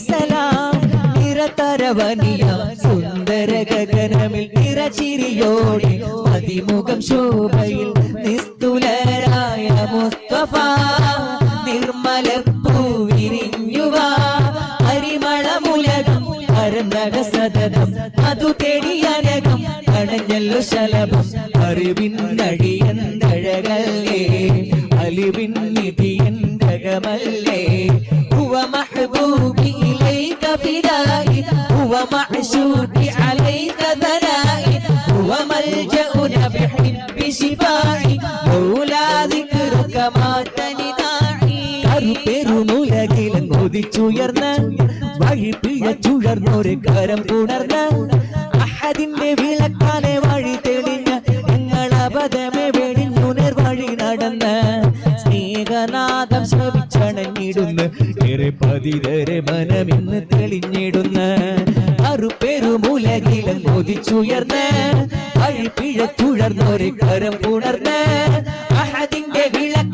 സലാം നിരതരവനിയ സുന്ദര ഗഗനമിൽ നിറചിരിയോടെ അതിമുഖം ശോഭയിൽ നിസ്തുലരായ മുസ്തഫ നിർമ്മല പൂവിരിഞ്ഞുവാ പരിമളമുലകം പരന്നക സതതം അതു തേടിയനകം അണഞ്ഞല്ലോ ശലഭം അറിവിന്നടിയന്തഴകല്ലേ അലിവിൻ നിധിയന്തകമല്ലേ ഹുവ മഹ്ബൂബി ഇലൈക ഫിദായി ഹുവ മഅശൂഖി അലൈക ധനായി ഹുവ മൽജഉന ബിഹിബ്ബി ശിഫായി മൗലാ ദിക്റുക മാതനിദായി കരുപെരുമുലകിലും കൊതിച്ചുയർന്ന വഴി പിഴച്ചുഴർന്നൊരു കരം പുണർന്ന അഹദിന്റെ വിളക്കാലെ വഴി തെളിഞ്ഞ ഞങ്ങൾ അബദ്ധമേ വെടിഞ്ഞു നേർവഴി നടന്ന് സ്നേഹനാദം ശ്രവിച്ചണഞ്ഞിടുന്ന ഏറെ പതിതരെ മനമിന്ന് തെളിഞ്ഞിടുന്ന അറുപെരുമുലകിലും കൊതിച്ചുയർന്ന് വഴി പിഴച്ചുഴർന്നൊരു കരം പുണർന്ന് അഹദിന്റെ വിളക്കാലെ